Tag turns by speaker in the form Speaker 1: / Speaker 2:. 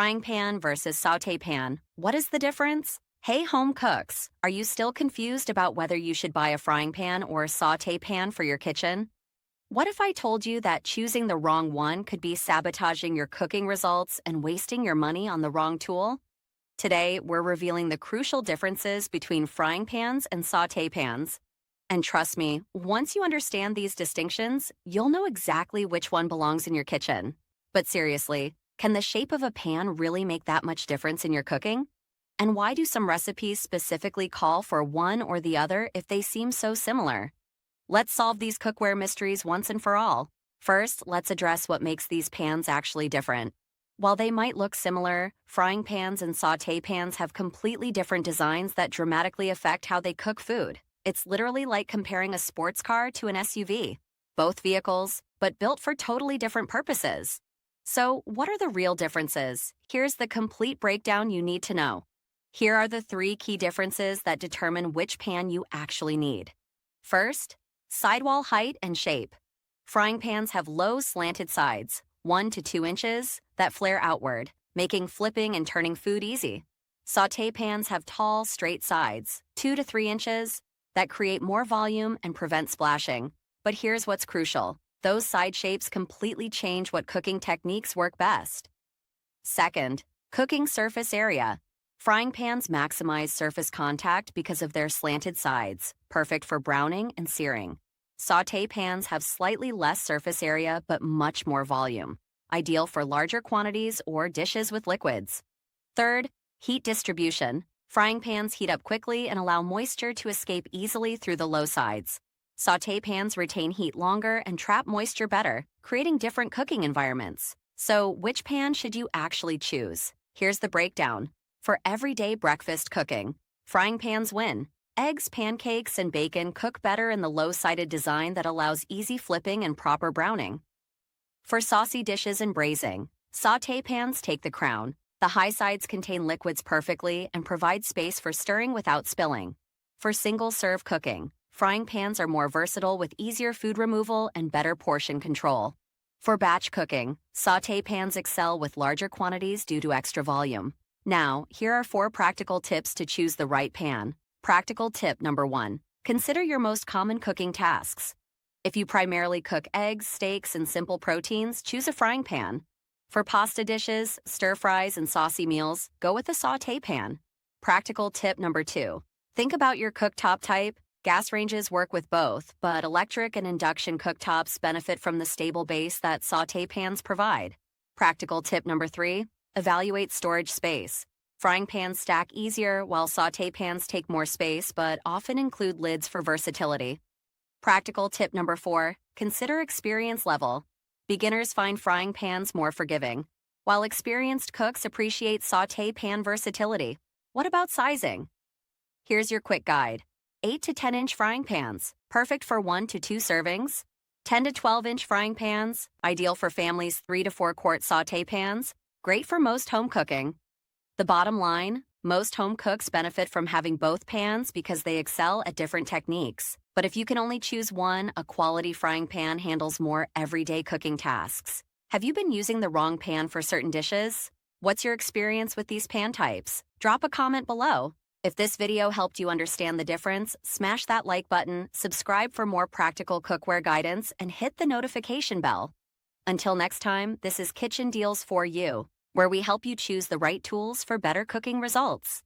Speaker 1: Frying pan versus saute pan. What is the difference? Hey home cooks, are you still confused about whether you should buy a frying pan or a saute pan for your kitchen? What if I told you that choosing the wrong one could be sabotaging your cooking results and wasting your money on the wrong tool? Today, we're revealing the crucial differences between frying pans and saute pans. And trust me, once you understand these distinctions, you'll know exactly which one belongs in your kitchen. But seriously, can the shape of a pan really make that much difference in your cooking? And why do some recipes specifically call for one or the other if they seem so similar? Let's solve these cookware mysteries once and for all. First, let's address what makes these pans actually different. While they might look similar, frying pans and saute pans have completely different designs that dramatically affect how they cook food. It's literally like comparing a sports car to an SUV. Both vehicles, but built for totally different purposes. So, what are the real differences? Here's the complete breakdown you need to know. Here are the 3 key differences that determine which pan you actually need. First, sidewall height and shape. Frying pans have low slanted sides, 1 to 2 inches, that flare outward, making flipping and turning food easy. Saute pans have tall, straight sides, 2 to 3 inches, that create more volume and prevent splashing. But here's what's crucial. Those side shapes completely change what cooking techniques work best. Second, cooking surface area. Frying pans maximize surface contact because of their slanted sides, perfect for browning and searing. Saute pans have slightly less surface area but much more volume, ideal for larger quantities or dishes with liquids. Third, heat distribution. Frying pans heat up quickly and allow moisture to escape easily through the low sides. Saute pans retain heat longer and trap moisture better, creating different cooking environments. So, which pan should you actually choose? Here's the breakdown. For everyday breakfast cooking, frying pans win. Eggs, pancakes, and bacon cook better in the low-sided design that allows easy flipping and proper browning. For saucy dishes and braising, saute pans take the crown. The high sides contain liquids perfectly and provide space for stirring without spilling. For single-serve cooking, frying pans are more versatile with easier food removal and better portion control. For batch cooking, saute pans excel with larger quantities due to extra volume. Now, here are 4 practical tips to choose the right pan. Practical tip number 1. Consider your most common cooking tasks. If you primarily cook eggs, steaks, and simple proteins, choose a frying pan. For pasta dishes, stir-fries, and saucy meals, go with a saute pan. Practical tip number 2. Think about your cooktop type. Gas ranges work with both, but electric and induction cooktops benefit from the stable base that saute pans provide. Practical tip number 3. Evaluate storage space. Frying pans stack easier, while saute pans take more space but often include lids for versatility. Practical tip number 4. Consider experience level. Beginners find frying pans more forgiving, while experienced cooks appreciate saute pan versatility. What about sizing? Here's your quick guide. 8 to 10-inch frying pans, perfect for 1 to 2 servings. 10 to 12-inch frying pans, ideal for families' 3 to 4-quart saute pans. Great for most home cooking. The bottom line, most home cooks benefit from having both pans because they excel at different techniques. But if you can only choose one, a quality frying pan handles more everyday cooking tasks. Have you been using the wrong pan for certain dishes? What's your experience with these pan types? Drop a comment below. If this video helped you understand the difference, smash that like button, subscribe for more practical cookware guidance, and hit the notification bell. Until next time, this is Kitchen Deals for You, where we help you choose the right tools for better cooking results.